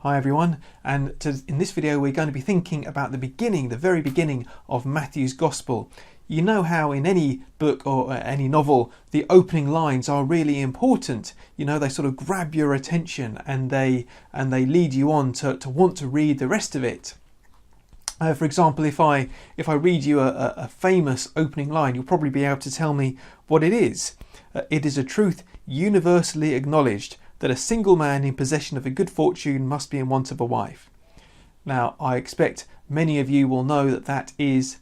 Hi everyone, and in this video we're going to be thinking about the very beginning of Matthew's Gospel. You know how in any book or any novel the opening lines are really important. You know, they sort of grab your attention and they lead you on to want to read the rest of it. For example, if I read you a famous opening line, you'll probably be able to tell me what it is. It is a truth universally acknowledged that a single man in possession of a good fortune must be in want of a wife. Now, I expect many of you will know that that is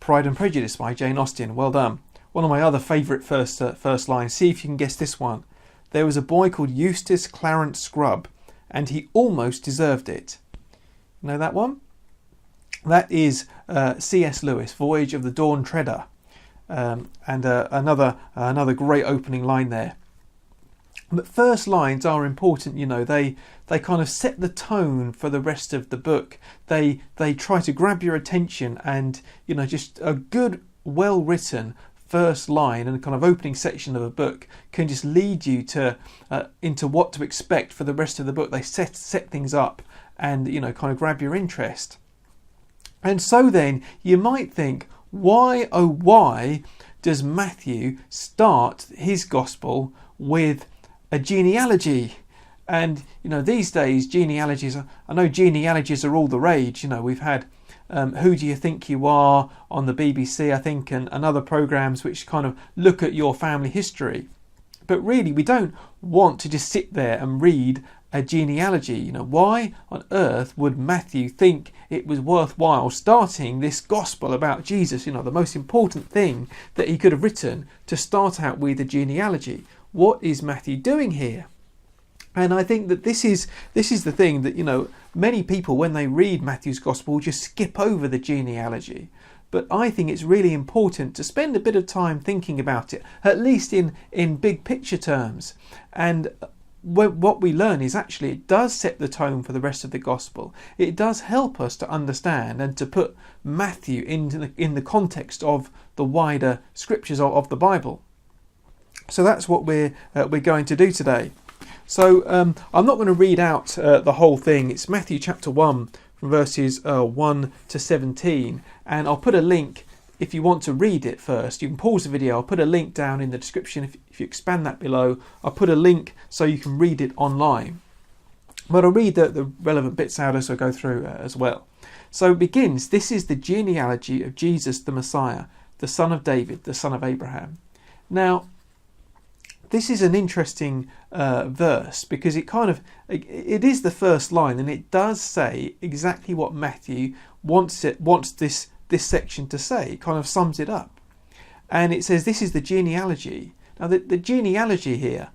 Pride and Prejudice by Jane Austen. Well done. One of my other favourite first lines. See if you can guess this one. There was a boy called Eustace Clarence Scrubb, and he almost deserved it. Know that one? That is C.S. Lewis, Voyage of the Dawn Treader, and another great opening line there. But first lines are important, you know, they kind of set the tone for the rest of the book. They try to grab your attention, and, you know, just a good, well-written first line and kind of opening section of a book can just lead you to into what to expect for the rest of the book. They set things up and, you know, kind of grab your interest. And so then you might think, why, oh why, does Matthew start his gospel with a genealogy? And, you know, these days genealogies, I know genealogies are all the rage. You know, we've had Who Do You Think You Are on the BBC, I think, and other programmes which kind of look at your family history. But really, we don't want to just sit there and read a genealogy. You know, why on earth would Matthew think it was worthwhile starting this gospel about Jesus, you know, the most important thing that he could have written, to start out with a genealogy? What is Matthew doing here? And I think that this is the thing that, you know, many people, when they read Matthew's Gospel, just skip over the genealogy. But I think it's really important to spend a bit of time thinking about it, at least in big picture terms. And what we learn is actually it does set the tone for the rest of the Gospel. It does help us to understand and to put Matthew in the context of the wider scriptures of the Bible. So that's what we're going to do today. So I'm not going to read out the whole thing. It's Matthew chapter 1 from verses 1 to 17. And I'll put a link if you want to read it first. You can pause the video. I'll put a link down in the description. If you expand that below, I'll put a link so you can read it online. But I'll read the relevant bits out as I go through as well. So it begins, this is the genealogy of Jesus the Messiah, the son of David, the son of Abraham. Now, this is an interesting verse because it is the first line, and it does say exactly what Matthew wants this section to say. It kind of sums it up, and it says this is the genealogy. Now the genealogy here,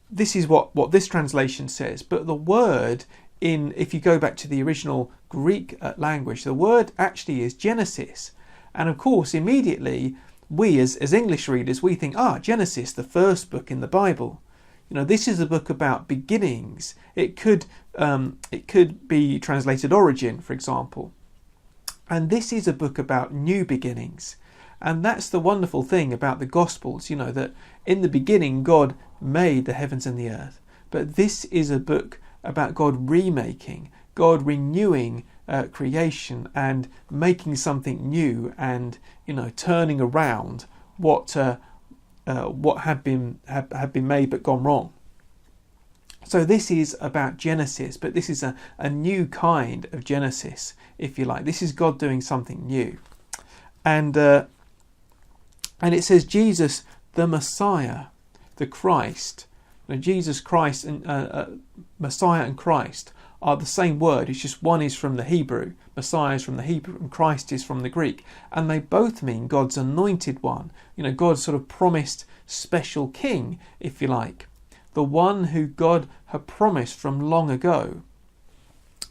this is what this translation says, but the word if you go back to the original Greek language, the word actually is Genesis, and of course immediately we as English readers, we think, Genesis, the first book in the Bible. You know, this is a book about beginnings. It could be translated origin, for example. And this is a book about new beginnings. And that's the wonderful thing about the Gospels, you know, that in the beginning God made the heavens and the earth. But this is a book about God remaking, God renewing creation and making something new, and, you know, turning around what had been made but gone wrong. So this is about Genesis, but this is a new kind of Genesis, if you like. This is God doing something new, and it says Jesus the Messiah, the Christ. Now, Jesus Christ and Messiah and Christ are the same word. It's just one is from the Hebrew, Messiah is from the Hebrew, and Christ is from the Greek. And they both mean God's anointed one. You know, God's sort of promised special king, if you like. The one who God had promised from long ago.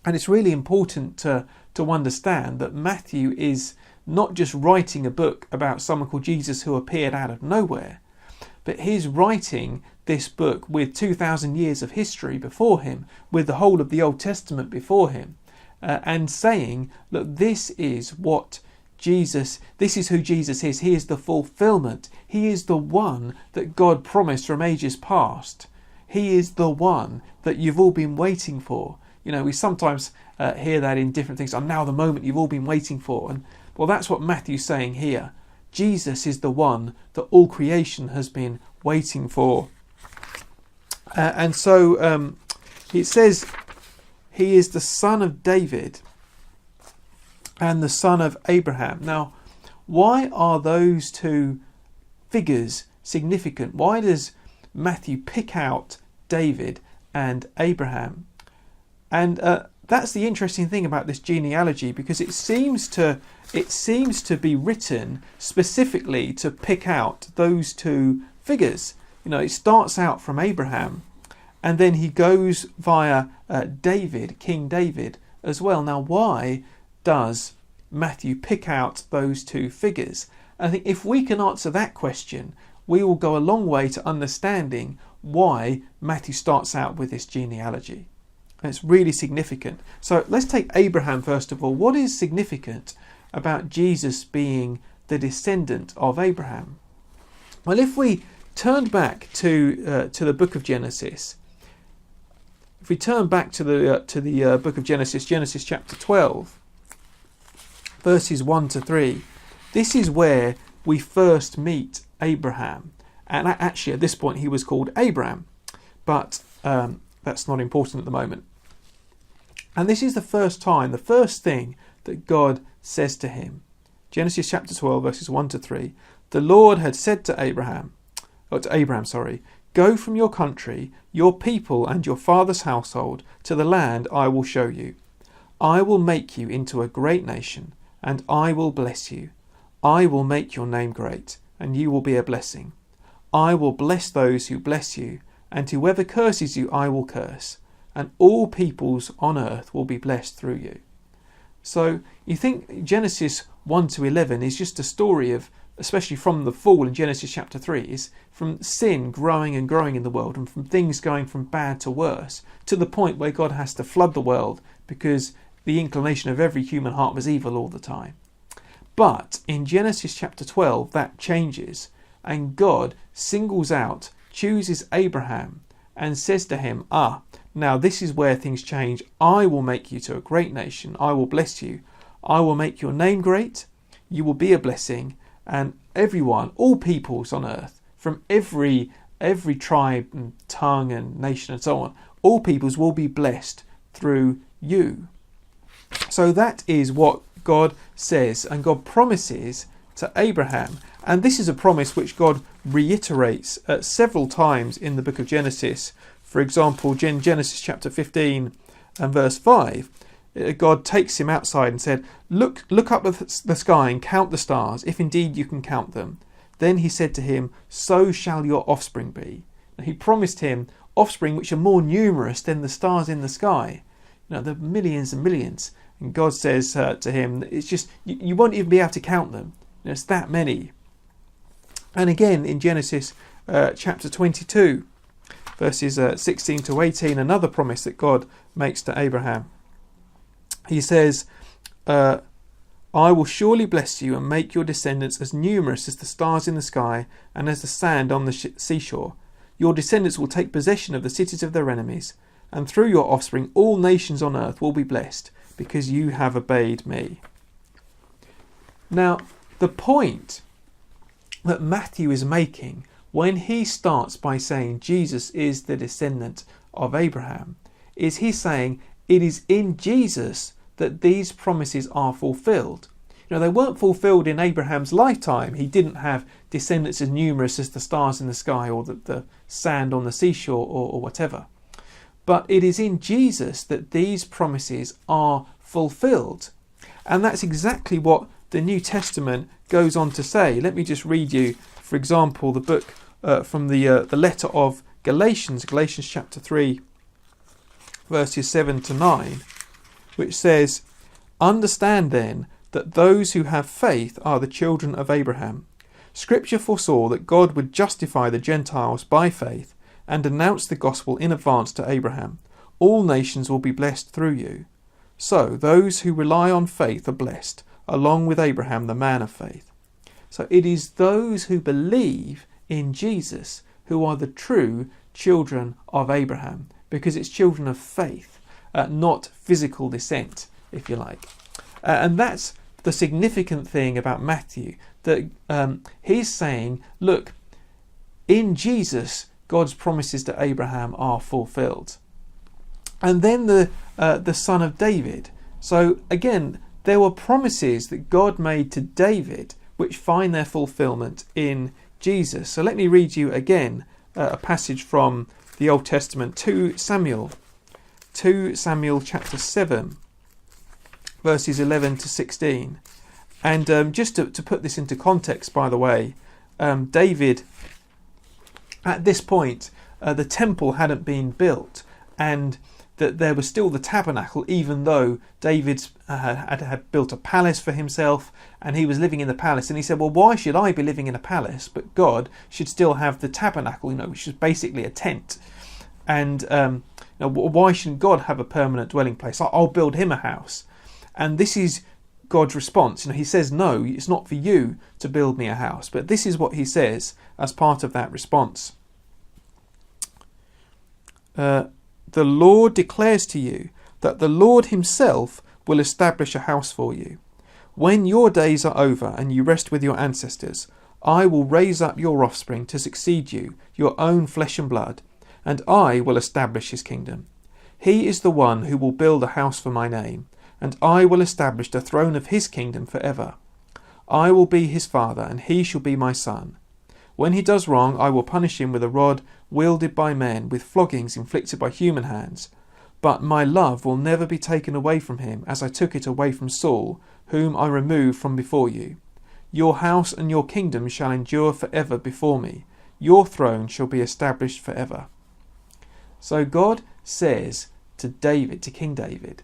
And it's really important to understand that Matthew is not just writing a book about someone called Jesus who appeared out of nowhere, but he's writing this book with 2,000 years of history before him, with the whole of the Old Testament before him, and saying, look, this is who Jesus is. He is the fulfillment. He is the one that God promised from ages past. He is the one that you've all been waiting for. we sometimes hear that in different things. Now the moment you've all been waiting for. And well, that's what Matthew's saying here. Jesus is the one that all creation has been waiting for. And so it says he is the son of David and the son of Abraham. Now, why are those two figures significant? Why does Matthew pick out David and Abraham? And that's the interesting thing about this genealogy, because it seems to be written specifically to pick out those two figures. It starts out from Abraham, and then he goes via David, King David, as well. Now, why does Matthew pick out those two figures? I think if we can answer that question, we will go a long way to understanding why Matthew starts out with this genealogy. And it's really significant. So let's take Abraham first of all. What is significant about Jesus being the descendant of Abraham? Well, if we turned back to the book of Genesis, if we turn back to the book of Genesis, Genesis chapter 12, verses 1 to 3, this is where we first meet Abraham. And actually, at this point, he was called Abram, but that's not important at the moment. And this is the first thing that God says to him. Genesis chapter 12, verses 1 to 3. The Lord had said to Abraham, go from your country, your people, and your father's household to the land I will show you. I will make you into a great nation, and I will bless you. I will make your name great, and you will be a blessing. I will bless those who bless you, and whoever curses you I will curse, and all peoples on earth will be blessed through you. So you think Genesis 1 to 11 is just a story of, especially from the fall in Genesis chapter 3, is from sin growing and growing in the world, and from things going from bad to worse, to the point where God has to flood the world because the inclination of every human heart was evil all the time. But in Genesis chapter 12 that changes, and God singles out, chooses Abraham and says to him, now this is where things change. I will make you to a great nation. I will bless you. I will make your name great. You will be a blessing. And everyone, all peoples on earth, from every tribe and tongue and nation and so on, all peoples will be blessed through you. So that is what God says, and God promises to Abraham. And this is a promise which God reiterates several times in the book of Genesis. For example, Genesis chapter 15 and verse 5, God takes him outside and said, Look up at the sky and count the stars, if indeed you can count them. Then he said to him, so shall your offspring be. And he promised him offspring which are more numerous than the stars in the sky. The millions and millions. And God says to him, it's just, you won't even be able to count them. It's that many. And again in Genesis chapter 22, verses 16 to 18, another promise that God makes to Abraham. He says, I will surely bless you and make your descendants as numerous as the stars in the sky and as the sand on the seashore. Your descendants will take possession of the cities of their enemies, and through your offspring all nations on earth will be blessed, because you have obeyed me. Now, the point that Matthew is making when he starts by saying Jesus is the descendant of Abraham is he's saying it is in Jesus that these promises are fulfilled. They weren't fulfilled in Abraham's lifetime. He didn't have descendants as numerous as the stars in the sky or the sand on the seashore or whatever. But it is in Jesus that these promises are fulfilled. And that's exactly what the New Testament goes on to say. Let me just read you, for example, the book from the letter of Galatians chapter 3, verses 7 to 9, which says, understand then that those who have faith are the children of Abraham. Scripture foresaw that God would justify the Gentiles by faith and announce the gospel in advance to Abraham. All nations will be blessed through you. So those who rely on faith are blessed, along with Abraham, the man of faith. So it is those who believe in Jesus who are the true children of Abraham, because it's children of faith. not physical descent, if you like. And that's the significant thing about Matthew, that he's saying, look, in Jesus, God's promises to Abraham are fulfilled. And then the son of David. So again, there were promises that God made to David which find their fulfillment in Jesus. So let me read you again a passage from the Old Testament, 2 Samuel chapter 7, verses 11 to 16. And just to put this into context, by the way, David, at this point, the temple hadn't been built, and that there was still the tabernacle, even though David had built a palace for himself and he was living in the palace. And he said, well, why should I be living in a palace, but God should still have the tabernacle, which is basically a tent. And why shouldn't God have a permanent dwelling place? I'll build him a house. And this is God's response. He says, no, it's not for you to build me a house. But this is what he says as part of that response. The Lord declares to you that the Lord himself will establish a house for you. When your days are over and you rest with your ancestors, I will raise up your offspring to succeed you, your own flesh and blood, and I will establish his kingdom. He is the one who will build a house for my name, and I will establish the throne of his kingdom forever. I will be his father, and he shall be my son. When he does wrong, I will punish him with a rod wielded by men, with floggings inflicted by human hands. But my love will never be taken away from him, as I took it away from Saul, whom I removed from before you. Your house and your kingdom shall endure forever before me. Your throne shall be established forever. So God says to David, to King David,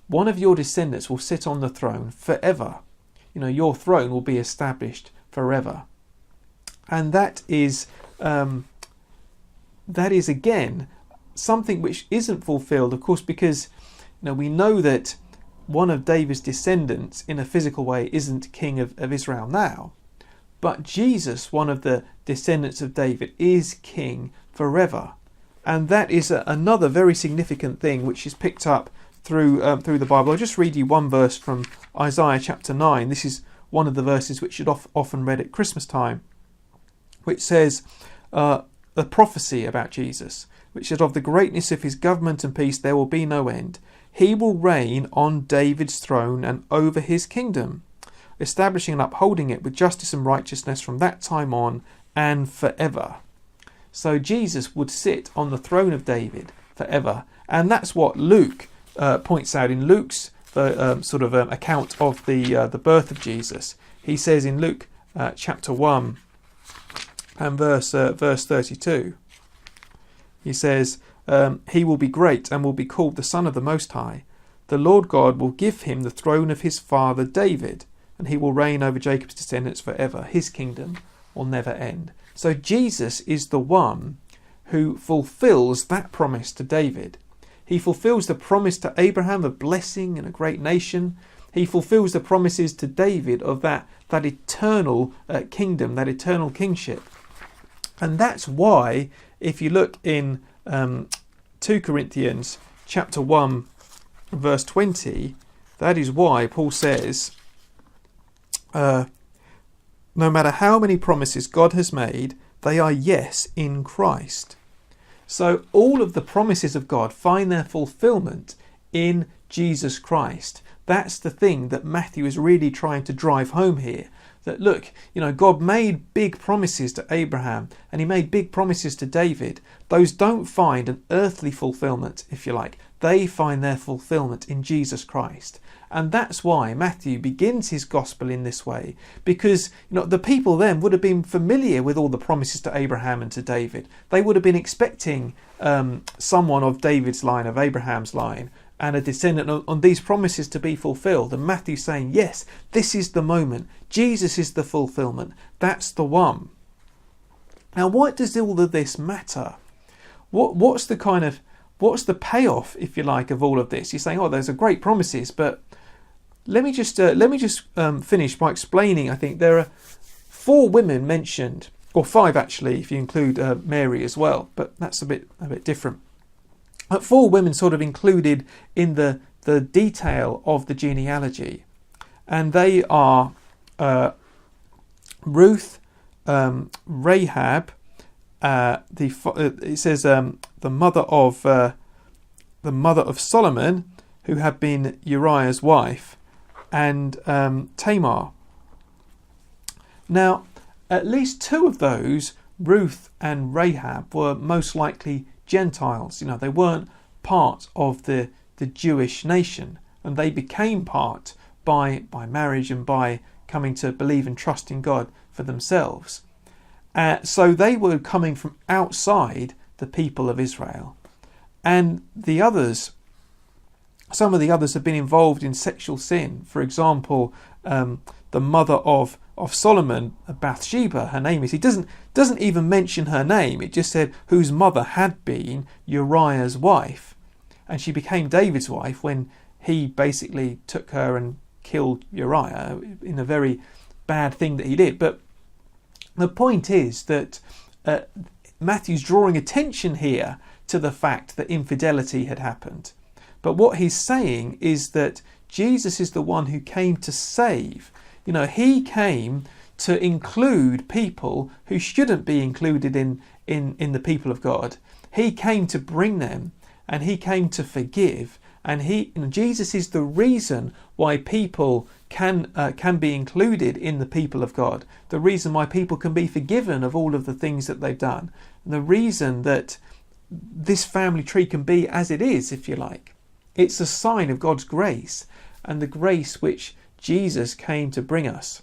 one of your descendants will sit on the throne forever. Your throne will be established forever. And that is again something which isn't fulfilled, of course, because we know that one of David's descendants in a physical way isn't king of Israel now, but Jesus, one of the descendants of David, is king forever. And that is another very significant thing which is picked up through the Bible. I'll just read you one verse from Isaiah chapter 9. This is one of the verses which is often read at Christmas time, which says the prophecy about Jesus, which says, of the greatness of his government and peace there will be no end. He will reign on David's throne and over his kingdom, establishing and upholding it with justice and righteousness from that time on and forever. So Jesus would sit on the throne of David forever. And that's what Luke points out in Luke's account of the birth of Jesus. He says in Luke chapter 1 and verse 32, he says, he will be great and will be called the Son of the Most High. The Lord God will give him the throne of his father David, and he will reign over Jacob's descendants forever. His kingdom will never end. So Jesus is the one who fulfills that promise to David. He fulfills the promise to Abraham of blessing and a great nation. He fulfills the promises to David of that eternal kingdom, that eternal kingship. And that's why, if you look in 2 Corinthians chapter 1, verse 20, that is why Paul says, no matter how many promises God has made, they are yes in Christ. So all of the promises of God find their fulfillment in Jesus Christ. That's the thing that Matthew is really trying to drive home here. That look, God made big promises to Abraham and he made big promises to David. Those don't find an earthly fulfillment, if you like. They find their fulfillment in Jesus Christ. And that's why Matthew begins his gospel in this way, because the people then would have been familiar with all the promises to Abraham and to David. They would have been expecting someone of David's line, of Abraham's line, and a descendant on these promises to be fulfilled. And Matthew's saying, yes, this is the moment. Jesus is the fulfillment. That's the one. Now, what does all of this matter? What's the payoff, if you like, of all of this? You're saying, oh, those are great promises, but let me just finish by explaining. I think there are 4 women mentioned, or 5 actually, if you include Mary as well, but that's a bit different. 4 women sort of included in the detail of the genealogy, and they are Ruth, Rahab, it says the mother of Solomon, who had been Uriah's wife, and Tamar. Now, at least 2 of those, Ruth and Rahab, were most likely Gentiles. You know, they weren't part of the Jewish nation, and they became part by marriage and by coming to believe and trust in God for themselves. So they were coming from outside the people of Israel. And the others, some of the others have been involved in sexual sin. For example, the mother of Solomon, Bathsheba, her name is. He doesn't even mention her name. It just said whose mother had been Uriah's wife. And she became David's wife when he basically took her and killed Uriah in a very bad thing that he did. But the point is that Matthew's drawing attention here to the fact that infidelity had happened. But what he's saying is that Jesus is the one who came to save. You know, he came to include people who shouldn't be included in the people of God. He came to bring them, and he came to forgive. And Jesus is the reason why people can be included in the people of God. The reason why people can be forgiven of all of the things that they've done. And the reason that this family tree can be as it is, if you like. It's a sign of God's grace, and the grace which Jesus came to bring us.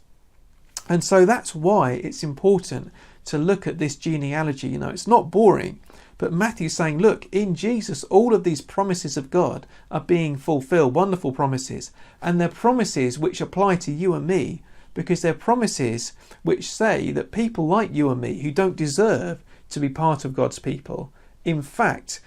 And so that's why it's important to look at this genealogy. You know, it's not boring, but Matthew's saying, look, in Jesus, all of these promises of God are being fulfilled, wonderful promises, and they're promises which apply to you and me, because they're promises which say that people like you and me, who don't deserve to be part of God's people, in fact,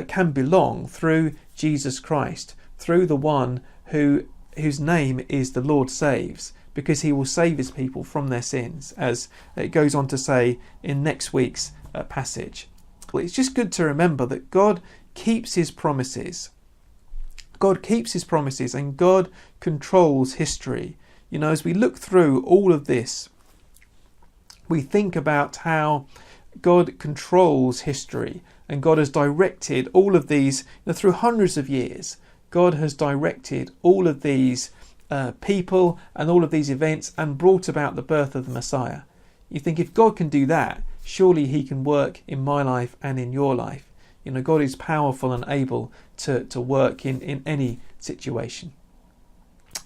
can belong through Jesus Christ, through the one whose name is the Lord saves, because he will save his people from their sins, as it goes on to say in next week's passage. Well, it's just good to remember that God keeps his promises. God keeps his promises, and God controls history. You know, as we look through all of this, we think about how God controls history, and God has directed all of these, you know, through hundreds of years. God has directed all of these people and all of these events and brought about the birth of the Messiah. You think, if God can do that, surely he can work in my life and in your life. You know, God is powerful and able to work in any situation.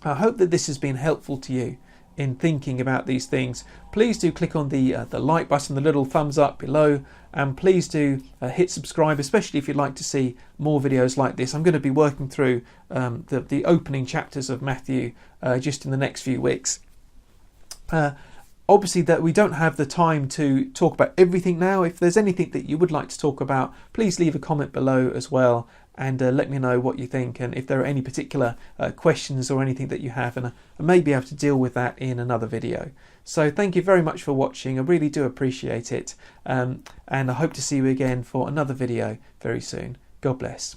I hope that this has been helpful to you in thinking about these things. Please do click on the like button, the little thumbs up below, and please do hit subscribe, especially if you'd like to see more videos like this. I'm going to be working through the opening chapters of Matthew just in the next few weeks. Obviously, that we don't have the time to talk about everything now. If there's anything that you would like to talk about, please leave a comment below as well, and let me know what you think, and if there are any particular questions or anything that you have, and I may be able to deal with that in another video. So thank you very much for watching. I really do appreciate it, and I hope to see you again for another video very soon. God bless.